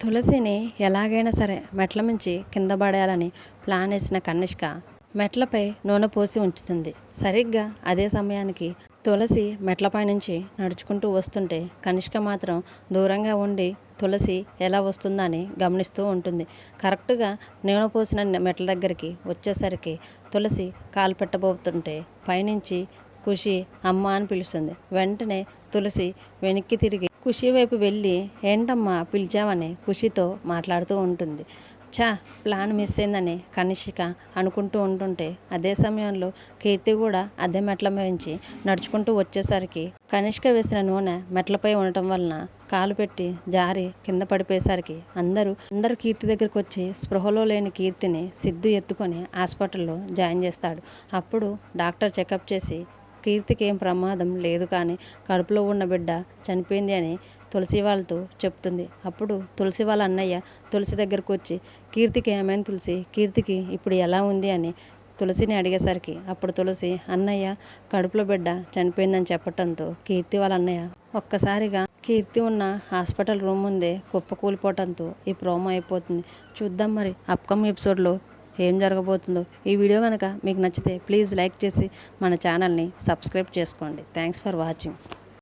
తులసిని ఎలాగైనా సరే మెట్ల మించి కింద పడేయాలని ప్లాన్ వేసిన కనిష్క మెట్లపై నూనె పోసి ఉంచుతుంది. సరిగ్గా అదే సమయానికి తులసి మెట్లపై నుంచి నడుచుకుంటూ వస్తుంటే కనిష్క మాత్రం దూరంగా ఉండి తులసి ఎలా వస్తుందా అని గమనిస్తూ ఉంటుంది. కరెక్ట్గా నూనె పోసిన మెట్ల దగ్గరికి వచ్చేసరికి తులసి కాలు పెట్టబోతుంటే పైనుంచి ఖుషి అమ్మ అని పిలుస్తుంది. వెంటనే తులసి వెనక్కి తిరిగి ఖుషి వైపు వెళ్ళి ఏంటమ్మా పిలిచావని ఖుషితో మాట్లాడుతూ ఉంటుంది. ప్లాన్ మిస్ అయిందని కనిష్క అనుకుంటూ ఉంటుంటే అదే సమయంలో కీర్తి కూడా అదే మెట్ల మించి నడుచుకుంటూ వచ్చేసరికి కనిష్క వేసిన నూనె మెట్లపై ఉండటం వలన కాలు పెట్టి జారి కింద పడిపోయేసరికి అందరూ కీర్తి దగ్గరికి వచ్చి స్పృహలో లేని కీర్తిని సిద్ధు ఎత్తుకొని హాస్పిటల్లో జాయిన్ చేస్తాడు. అప్పుడు డాక్టర్ చెకప్ చేసి కీర్తికి ఏం ప్రమాదం లేదు, కానీ కడుపులో ఉన్న బిడ్డ చనిపోయింది అని తులసి వాళ్ళతో చెప్తుంది. అప్పుడు తులసి వాళ్ళ అన్నయ్య తులసి దగ్గరకు వచ్చి కీర్తికి ఏమైంది తులసి, కీర్తికి ఇప్పుడు ఎలా ఉంది అని తులసిని అడిగేసరికి అప్పుడు తులసి అన్నయ్య కడుపులో బిడ్డ చనిపోయిందని చెప్పటంతో కీర్తి వాళ్ళ అన్నయ్య ఒక్కసారిగా కీర్తి ఉన్న హాస్పిటల్ రూమ్ ముందే కుప్పకూలిపోవటంతో ఈ ప్రోమో అయిపోతుంది. చూద్దాం మరి అప్కమింగ్ ఎపిసోడ్లో ఏం జరగబోతుందో. ఈ వీడియో కనుక మీకు నచ్చితే ప్లీజ్ లైక్ చేసి మన ఛానల్ని సబ్స్క్రైబ్ చేసుకోండి. Thanks for watching.